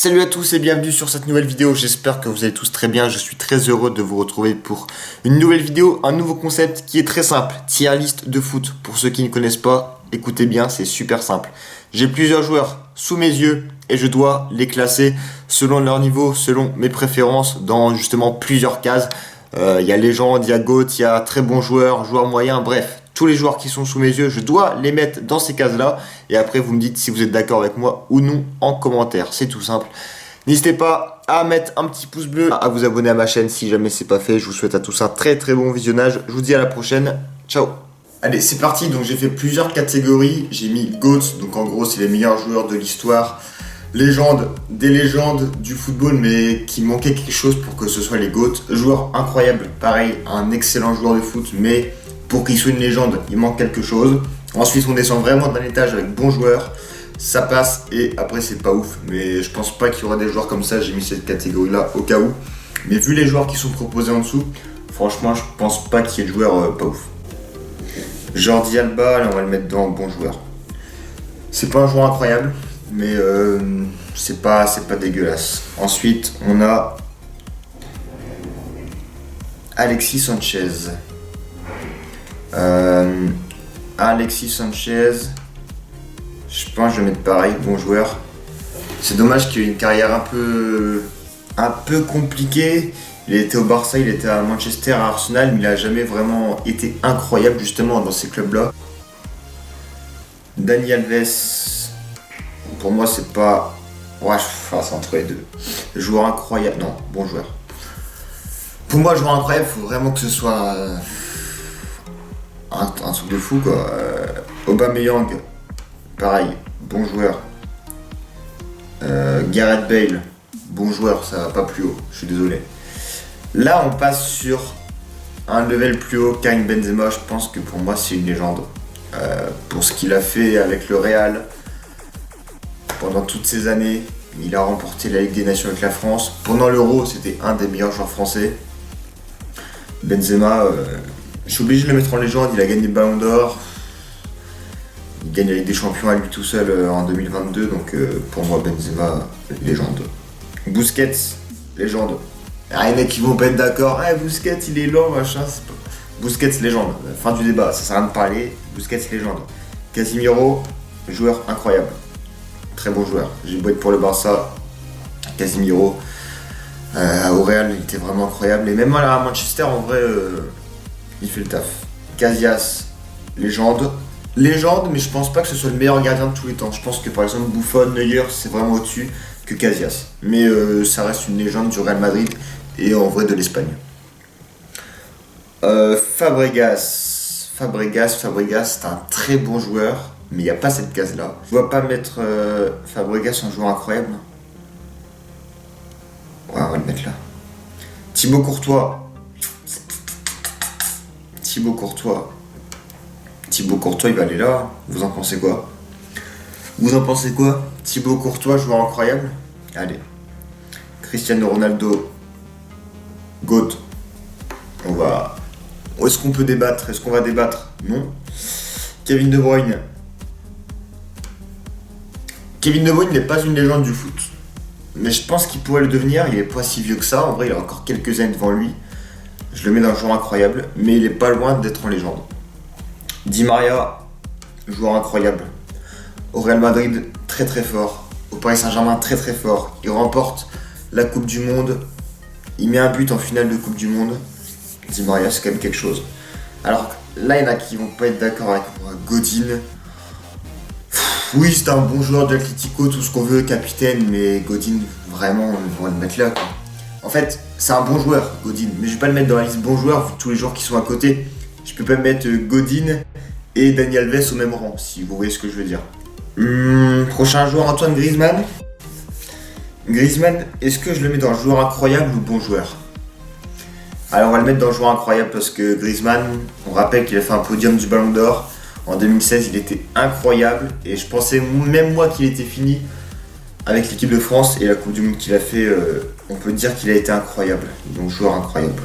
Salut à tous et bienvenue sur cette nouvelle vidéo, j'espère que vous allez tous très bien, je suis très heureux de vous retrouver pour une nouvelle vidéo, un nouveau concept qui est très simple, tier list de foot. Pour ceux qui ne connaissent pas, écoutez bien, c'est super simple. J'ai plusieurs joueurs sous mes yeux et je dois les classer selon leur niveau, selon mes préférences, dans justement plusieurs cases. Il y a légende, il y a GOAT, il y a très bons joueurs, joueurs moyens, bref. Tous les joueurs qui sont sous mes yeux, je dois les mettre dans ces cases-là. Et après, vous me dites si vous êtes d'accord avec moi ou non en commentaire. C'est tout simple. N'hésitez pas à mettre un petit pouce bleu, à vous abonner à ma chaîne si jamais c'est pas fait. Je vous souhaite à tous un très très bon visionnage. Je vous dis à la prochaine. Ciao. Allez, c'est parti. Donc j'ai fait plusieurs catégories. J'ai mis GOAT. Donc en gros, c'est les meilleurs joueurs de l'histoire. Légendes, des légendes du football, mais qui manquait quelque chose pour que ce soit les GOAT. Joueurs incroyables. Pareil, un excellent joueur de foot, mais pour qu'il soit une légende, il manque quelque chose. Ensuite, on descend vraiment d'un étage avec bons joueurs. Ça passe et après, c'est pas ouf. Mais je pense pas qu'il y aura des joueurs comme ça. J'ai mis cette catégorie-là au cas où. Mais vu les joueurs qui sont proposés en dessous, franchement, je pense pas qu'il y ait de joueurs pas ouf. Jordi Alba, là, on va le mettre dans bons joueurs. C'est pas un joueur incroyable, mais c'est pas dégueulasse. Ensuite, on a Alexis Sanchez. Alexis Sanchez, je pense que je vais mettre pareil, bon joueur. C'est dommage qu'il ait une carrière un peu compliquée. Il était au Barça, il était à Manchester, à Arsenal, mais il n'a jamais vraiment été incroyable justement dans ces clubs-là. Dani Alves, pour moi c'est pas... Ouais, c'est entre les deux. Joueur incroyable, non, bon joueur. Pour moi, joueur incroyable, il faut vraiment que ce soit... un truc de fou quoi. Aubameyang, pareil, bon joueur. Gareth Bale, bon joueur, ça va pas plus haut, je suis désolé. Là on passe sur un level plus haut. Karim Benzema, je pense que pour moi c'est une légende. Pour ce qu'il a fait avec le Real pendant toutes ces années, il a remporté la Ligue des Nations avec la France. Pendant l'Euro, c'était un des meilleurs joueurs français. Benzema, je suis obligé de le mettre en légende, il a gagné le Ballon d'Or. Il gagne la Ligue des Champions à lui tout seul en 2022, donc pour moi Benzema, légende. Busquets, légende. Ah, les mecs qui vont pas être d'accord, ah, Busquets il est lent, machin, c'est pas... Busquets, légende, fin du débat, ça sert à rien de parler, Busquets, légende. Casemiro, joueur incroyable, très bon joueur. J'ai beau être pour le Barça, Casemiro, au Real il était vraiment incroyable, et même à Manchester en vrai... il fait le taf. Casillas, légende. Légende, mais je pense pas que ce soit le meilleur gardien de tous les temps. Je pense que par exemple Buffon, Neuer, c'est vraiment au-dessus que Casillas. Mais ça reste une légende du Real Madrid et en vrai de l'Espagne. Fabregas, c'est un très bon joueur, mais il n'y a pas cette case-là. Je ne dois pas mettre Fabregas en joueur incroyable. Ouais, on va le mettre là. Thibaut Courtois, il va aller là. Vous en pensez quoi? Thibaut Courtois, joueur incroyable. Allez. Cristiano Ronaldo, GOAT. Est-ce qu'on peut débattre? Est-ce qu'on va débattre? Non. Kevin De Bruyne. Kevin De Bruyne n'est pas une légende du foot. Mais je pense qu'il pourrait le devenir. Il n'est pas si vieux que ça. En vrai, il a encore quelques années devant lui. Je le mets dans un joueur incroyable, mais il est pas loin d'être en légende. Di Maria, joueur incroyable. Au Real Madrid, très très fort. Au Paris Saint-Germain, très très fort. Il remporte la Coupe du Monde. Il met un but en finale de Coupe du Monde. Di Maria, c'est quand même quelque chose. Alors là, il y en a qui vont pas être d'accord avec moi. Godin. Oui, c'est un bon joueur de l'Atlético, tout ce qu'on veut, capitaine, mais Godin, vraiment, on va le mettre là, quoi. En fait, c'est un bon joueur, Godin, mais je vais pas le mettre dans la liste bons joueurs, vu tous les joueurs qui sont à côté. Je peux pas mettre Godin et Dani Alves au même rang, si vous voyez ce que je veux dire. Prochain joueur, Antoine Griezmann. Griezmann, est-ce que je le mets dans joueur incroyable ou bon joueur? Alors on va le mettre dans joueur incroyable parce que Griezmann, on rappelle qu'il a fait un podium du Ballon d'Or. En 2016, il était incroyable et je pensais même moi qu'il était fini. Avec l'équipe de France et la Coupe du Monde qu'il a fait, on peut dire qu'il a été incroyable. Donc joueur incroyable.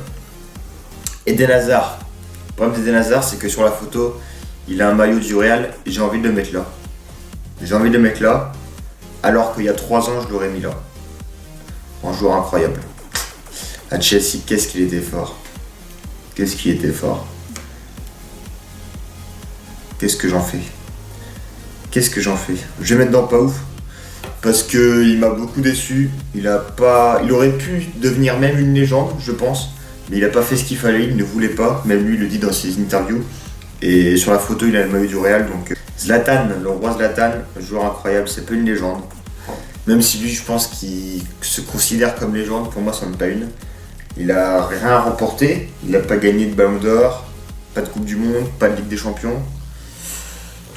Eden Hazard. Le problème d'Eden Hazard, c'est que sur la photo, il a un maillot du Real et j'ai envie de le mettre là. Alors qu'il y a 3 ans, je l'aurais mis là. Un joueur incroyable. À Chelsea, qu'est-ce qu'il était fort. Qu'est-ce qu'il était fort. Qu'est-ce que j'en fais. Qu'est-ce que j'en fais. Je vais mettre dans pas ouf. Parce qu'il m'a beaucoup déçu. Il aurait pu devenir même une légende, je pense. Mais il n'a pas fait ce qu'il fallait, il ne voulait pas. Même lui, il le dit dans ses interviews. Et sur la photo, il a le maillot du Real. Donc Zlatan, le roi Zlatan, joueur incroyable, c'est pas une légende. Même si lui, je pense qu'il se considère comme légende, pour moi, ça n'en est pas une. Il a rien remporté. Il n'a pas gagné de Ballon d'Or, pas de Coupe du Monde, pas de Ligue des Champions.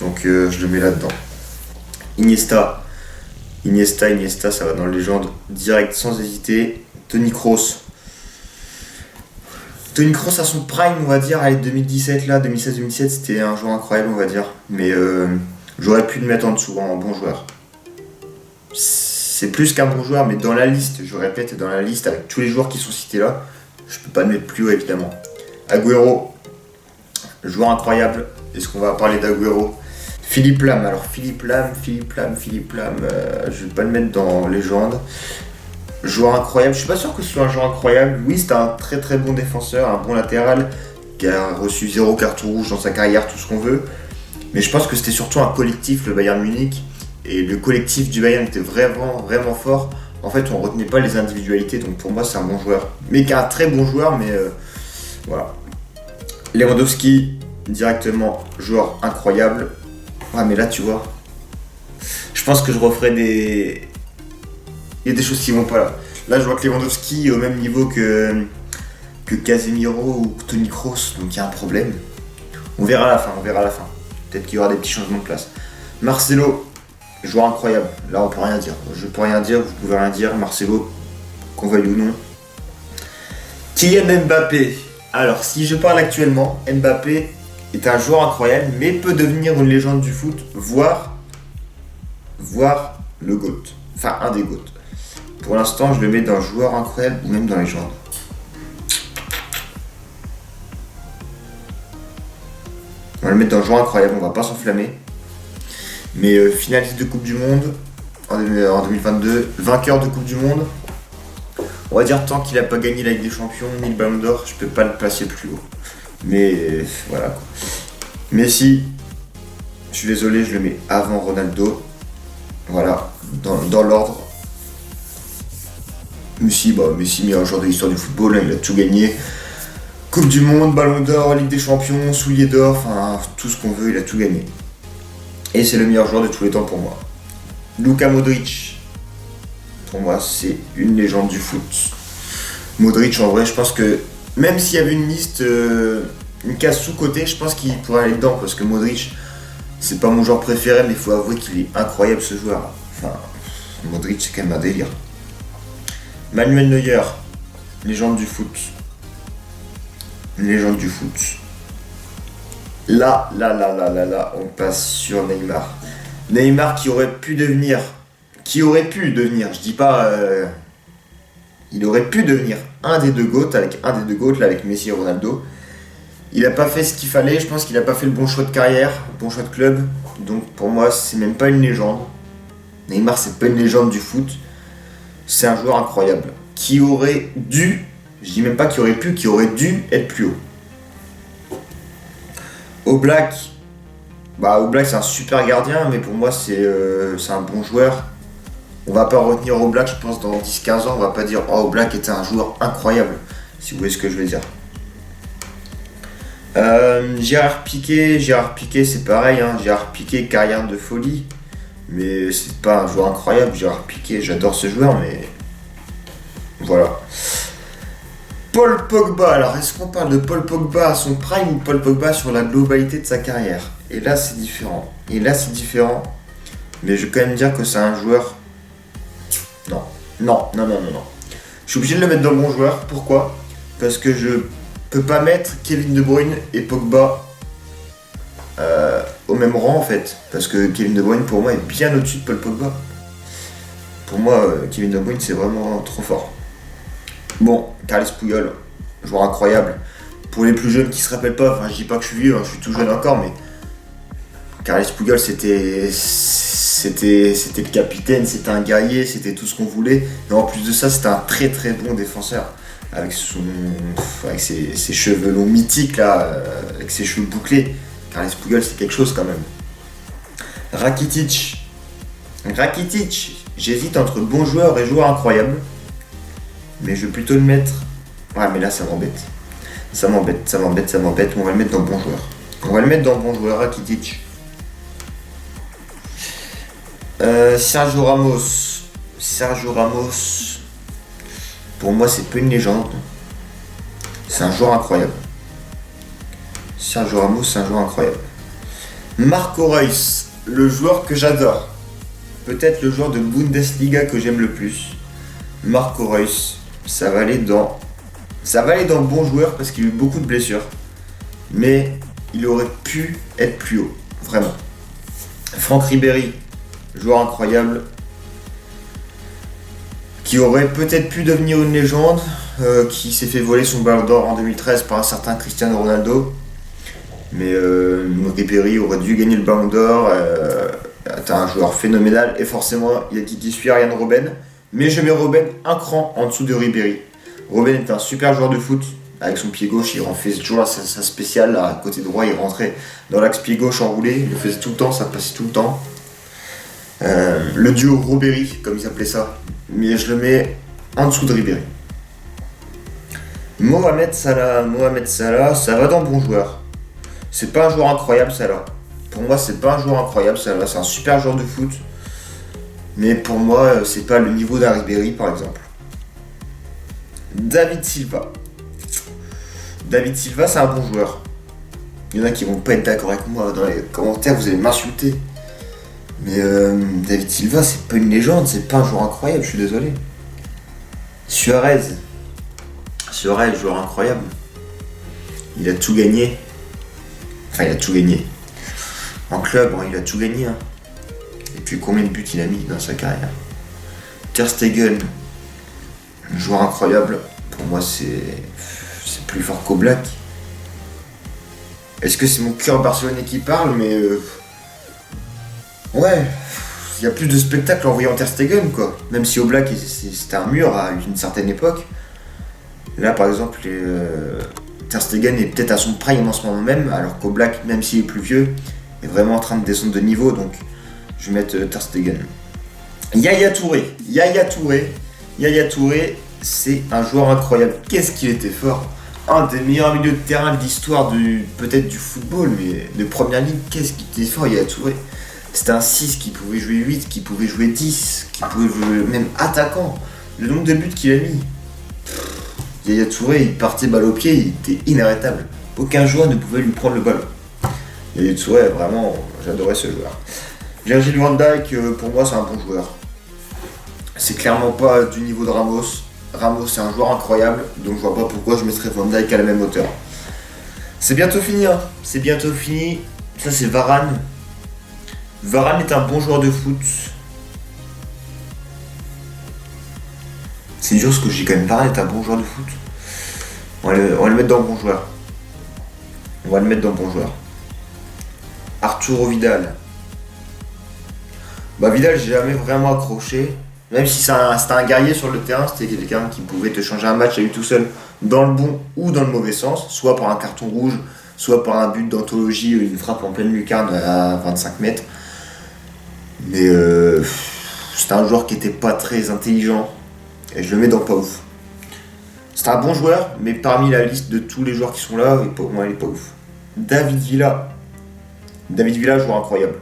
Donc je le mets là-dedans. Iniesta, ça va dans le légende direct sans hésiter. Toni Kroos à son prime, on va dire, allez, 2017 là, 2016-2017, c'était un joueur incroyable, on va dire. Mais j'aurais pu le mettre en dessous, en bon joueur. C'est plus qu'un bon joueur, mais dans la liste, je répète, dans la liste avec tous les joueurs qui sont cités là, je peux pas le mettre plus haut évidemment. Agüero, joueur incroyable. Est-ce qu'on va parler d'Agüero? Philippe Lam, alors Philippe Lam, je vais pas le mettre dans légende. Joueur incroyable, je suis pas sûr que ce soit un joueur incroyable. Oui, c'est un très très bon défenseur, un bon latéral qui a reçu 0 carton rouge dans sa carrière, tout ce qu'on veut. Mais je pense que c'était surtout un collectif, le Bayern Munich. Et le collectif du Bayern était vraiment vraiment fort. En fait, on retenait pas les individualités, donc pour moi, c'est un bon joueur. Mais qui est un très bon joueur, mais voilà. Lewandowski, directement, joueur incroyable. Ouais, mais là, tu vois, je pense que je referai des... Il y a des choses qui vont pas là. Là, je vois que Lewandowski est au même niveau que Casemiro ou Toni Kroos, donc il y a un problème. On verra à la fin, Peut-être qu'il y aura des petits changements de place. Marcelo, joueur incroyable. Là, on peut rien dire. Je peux rien dire, vous pouvez rien dire. Marcelo, qu'on veuille ou non. Kylian Mbappé. Alors, si je parle actuellement, Mbappé est un joueur incroyable, mais peut devenir une légende du foot, voire le GOAT. Enfin, un des GOAT. Pour l'instant, je le mets dans joueur incroyable ou même dans légende. On va le mettre dans joueur incroyable, on va pas s'enflammer. Mais finaliste de Coupe du Monde en 2022, vainqueur de Coupe du Monde. On va dire tant qu'il n'a pas gagné la Ligue des Champions ni le Ballon d'Or, je peux pas le placer plus haut. Mais voilà quoi. Messi, je suis désolé, je le mets avant Ronaldo. Voilà, dans l'ordre. Messi, meilleur joueur de l'histoire du football, il a tout gagné. Coupe du Monde, Ballon d'Or, Ligue des Champions, souliers d'or, enfin tout ce qu'on veut, il a tout gagné. Et c'est le meilleur joueur de tous les temps pour moi. Luka Modric, pour moi c'est une légende du foot. Modric en vrai, je pense que même s'il y avait une liste, une case sous-côté, je pense qu'il pourrait aller dedans parce que Modric, c'est pas mon joueur préféré, mais il faut avouer qu'il est incroyable ce joueur. Enfin, Modric c'est quand même un délire. Manuel Neuer, légende du foot. Légende du foot. Là, on passe sur Neymar. Neymar qui aurait pu devenir, je dis pas, il aurait pu devenir un des deux GOAT, avec Messi et Ronaldo. Il n'a pas fait ce qu'il fallait, je pense qu'il n'a pas fait le bon choix de carrière, le bon choix de club. Donc pour moi, c'est même pas une légende. Neymar, c'est pas une légende du foot. C'est un joueur incroyable qui aurait dû, je dis même pas qui aurait pu, qui aurait dû être plus haut. Oblak, c'est un super gardien, mais pour moi c'est un bon joueur. On va pas retenir Oblak, je pense dans 10-15 ans, on va pas dire oh Oblak était un joueur incroyable, si vous voyez ce que je veux dire. Gérard Piqué, c'est pareil, hein. Gérard Piqué, carrière de folie, mais c'est pas un joueur incroyable. Gérard Piqué, j'adore ce joueur, mais voilà. Paul Pogba, alors est-ce qu'on parle de Paul Pogba à son prime ou Paul Pogba sur la globalité de sa carrière? Et là c'est différent, mais je vais quand même dire que c'est un joueur... Non. Je suis obligé de le mettre dans le bon joueur, pourquoi? Parce que je peux pas mettre Kevin De Bruyne et Pogba au même rang en fait, parce que Kevin De Bruyne pour moi est bien au-dessus de Paul Pogba. Pour moi, Kevin De Bruyne c'est vraiment trop fort. Bon, Carles Puyol, joueur incroyable. Pour les plus jeunes qui se rappellent pas, enfin je dis pas que je suis vieux, hein, je suis tout jeune encore, mais Carles Puyol c'est c'était le capitaine, c'était un guerrier, c'était tout ce qu'on voulait. Et en plus de ça, c'était un très très bon défenseur. Avec, avec ses cheveux longs mythiques, là, avec ses cheveux bouclés. Carles Puyol, c'est quelque chose quand même. Rakitic, j'hésite entre bon joueur et joueur incroyable. Mais je vais plutôt le mettre... Ouais, mais là, ça m'embête. Ça m'embête. On va le mettre dans bon joueur. Rakitic. Sergio Ramos. Pour moi, c'est pas une légende. C'est un joueur incroyable. Sergio Ramos, c'est un joueur incroyable. Marco Reus, le joueur que j'adore. Peut-être le joueur de Bundesliga que j'aime le plus. Marco Reus, ça va aller dans bon joueur parce qu'il a eu beaucoup de blessures. Mais il aurait pu être plus haut, vraiment. Franck Ribéry, joueur incroyable, qui aurait peut-être pu devenir une légende, qui s'est fait voler son ballon d'or en 2013 par un certain Cristiano Ronaldo. Mais Ribéry aurait dû gagner le ballon d'or. C'est un joueur phénoménal et forcément il y a qui suit Arjen Robben. Mais je mets Robben un cran en dessous de Ribéry. Robben est un super joueur de foot. Avec son pied gauche, il en fait toujours sa spéciale. Là, côté droit, il rentrait dans l'axe pied gauche enroulé. Il le faisait tout le temps, ça passait tout le temps. Le duo Robéry, comme ils appelaient ça. Mais je le mets en dessous de Ribéry. Mohamed Salah, ça va dans bon joueur. C'est pas un joueur incroyable, Salah. Pour moi, c'est pas un joueur incroyable, Salah. C'est un super joueur de foot. Mais pour moi, c'est pas le niveau d'un Ribéry, par exemple. David Silva, c'est un bon joueur. Il y en a qui vont pas être d'accord avec moi dans les commentaires, vous allez m'insulter. Mais David Silva, c'est pas une légende, c'est pas un joueur incroyable, je suis désolé. Suarez, joueur incroyable. Il a tout gagné. Enfin, il a tout gagné. En club, il a tout gagné. Hein. Et puis combien de buts il a mis dans sa carrière. Ter Stegen, joueur incroyable. Pour moi, c'est plus fort qu'Oblak. Est-ce que c'est mon cœur barcelonais qui parle? Mais ouais, il y a plus de spectacle en voyant Ter Stegen, quoi. Même si Oblak c'était un mur à une certaine époque. Là, par exemple, Ter Stegen est peut-être à son prime en ce moment même, alors qu'Oblak, même s'il est plus vieux, est vraiment en train de descendre de niveau. Donc, je vais mettre Ter Stegen. Yaya Touré, c'est un joueur incroyable. Qu'est-ce qu'il était fort! Un des meilleurs milieux de terrain de l'histoire peut-être du football, mais de première ligue. Qu'est-ce qu'il était fort, Yaya Touré! C'était un 6 qui pouvait jouer 8, qui pouvait jouer 10, qui pouvait jouer même attaquant. Le nombre de buts qu'il a mis. Yaya Touré, il partait balle au pied, il était inarrêtable. Aucun joueur ne pouvait lui prendre le ballon. Yaya Touré, vraiment, j'adorais ce joueur. Virgil van Dijk, pour moi, c'est un bon joueur. C'est clairement pas du niveau de Ramos. Ramos, c'est un joueur incroyable, donc je vois pas pourquoi je mettrais Van Dijk à la même hauteur. C'est bientôt fini, hein. C'est bientôt fini. Ça, c'est Varane. Varane est un bon joueur de foot. C'est dur ce que je dis quand même. Varane est un bon joueur de foot. On va le mettre dans bon joueur. Arturo Vidal. Vidal, j'ai jamais vraiment accroché. Même si c'était un guerrier sur le terrain, c'était quelqu'un qui pouvait te changer un match à lui tout seul, dans le bon ou dans le mauvais sens, soit par un carton rouge, soit par un but d'anthologie, une frappe en pleine lucarne à 25 mètres. Mais c'était un joueur qui était pas très intelligent, et je le mets dans pas ouf. C'est un bon joueur, mais parmi la liste de tous les joueurs qui sont là, pour moi, il est pas ouf. David Villa, joueur incroyable.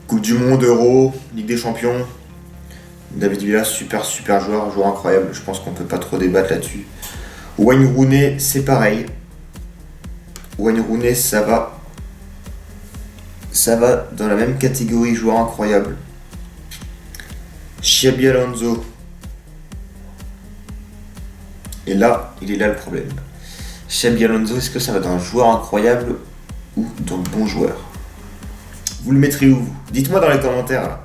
Coupe du Monde, Euro, Ligue des Champions. David Villa, super joueur incroyable. Je pense qu'on peut pas trop débattre là-dessus. Wayne Rooney, c'est pareil. Wayne Rooney, ça va dans la même catégorie, joueur incroyable. Xabi Alonso. Et là, il est là le problème. Xabi Alonso, est-ce que ça va dans un joueur incroyable ou dans le bon joueur? Vous le mettrez où, vous? Dites-moi dans les commentaires, là.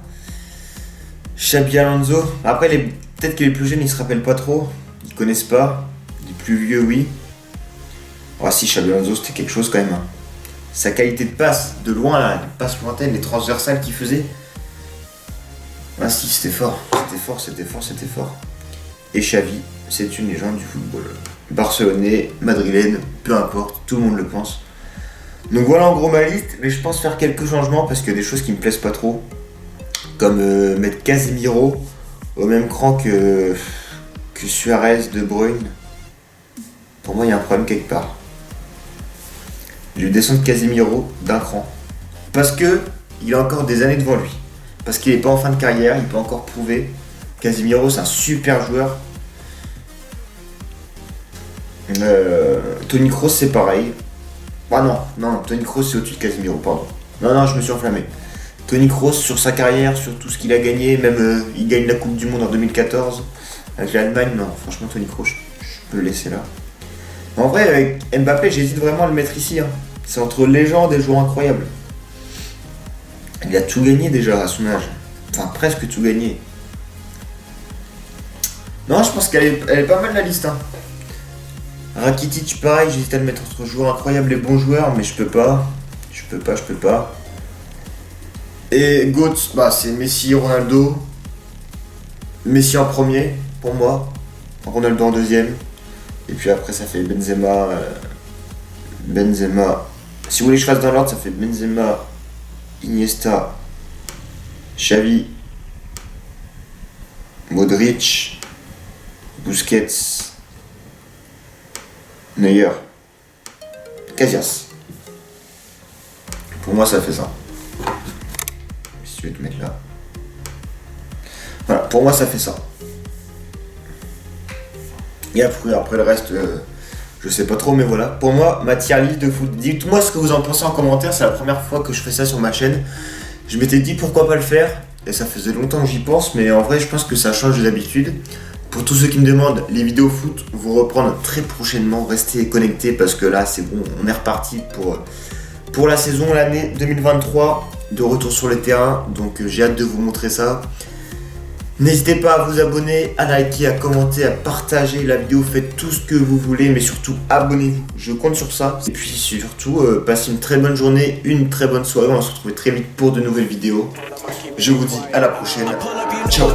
Xabi Alonso. Après, peut-être que les plus jeunes, ils se rappellent pas trop. Ils connaissent pas. Les plus vieux, oui. Ah si, Xabi Alonso, c'était quelque chose quand même. Hein. Sa qualité de passe, de loin, là, les passes lointaines, les transversales qu'il faisait, Ah si, c'était fort. C'était fort. Et Xavi, c'est une légende du football. Barcelonais, madrilène, peu importe, tout le monde le pense. Donc voilà en gros ma liste, mais je pense faire quelques changements parce qu'il y a des choses qui me plaisent pas trop. Comme mettre Casemiro au même cran que Suarez, De Bruyne. Pour moi, il y a un problème quelque part. Je vais descendre Casemiro d'un cran. Parce que il a encore des années devant lui. Parce qu'il n'est pas en fin de carrière, il peut encore prouver. Casemiro, c'est un super joueur. Toni Kroos, c'est pareil. Ah non, Toni Kroos, c'est au-dessus de Casemiro, pardon. Non, je me suis enflammé. Toni Kroos, sur sa carrière, sur tout ce qu'il a gagné, même il gagne la Coupe du Monde en 2014 avec l'Allemagne. Non, franchement, Toni Kroos, je peux le laisser là. En vrai, avec Mbappé, j'hésite vraiment à le mettre ici. C'est entre légende et joueur incroyable. Il a tout gagné déjà à son âge. Enfin, presque tout gagné. Non, je pense qu'elle est pas mal la liste. Rakitic, pareil, j'hésite à le mettre entre joueurs incroyables et bons joueurs, mais je peux pas. Et GOAT, c'est Messi, Ronaldo. Messi en premier, pour moi. Ronaldo en deuxième. Et puis après, ça fait Benzema. Si vous voulez que je fasse dans l'ordre, ça fait Benzema, Iniesta, Xavi, Modric, Busquets, Neuer, Casillas. Pour moi, ça fait ça. Si tu veux te mettre là. Voilà, pour moi, ça fait ça. Et après le reste, je sais pas trop, mais voilà. Pour moi, ma tier list de foot. Dites-moi ce que vous en pensez en commentaire. C'est la première fois que je fais ça sur ma chaîne. Je m'étais dit pourquoi pas le faire. Et ça faisait longtemps que j'y pense. Mais en vrai, je pense que ça change d'habitude. Pour tous ceux qui me demandent, les vidéos foot vont reprendre très prochainement. Restez connectés parce que là, c'est bon. On est reparti pour la saison, l'année 2023. De retour sur le terrain. Donc j'ai hâte de vous montrer ça. N'hésitez pas à vous abonner, à liker, à commenter, à partager la vidéo. Faites tout ce que vous voulez, mais surtout abonnez-vous. Je compte sur ça. Et puis surtout, passez une très bonne journée, une très bonne soirée. On va se retrouver très vite pour de nouvelles vidéos. Je vous dis à la prochaine. Ciao.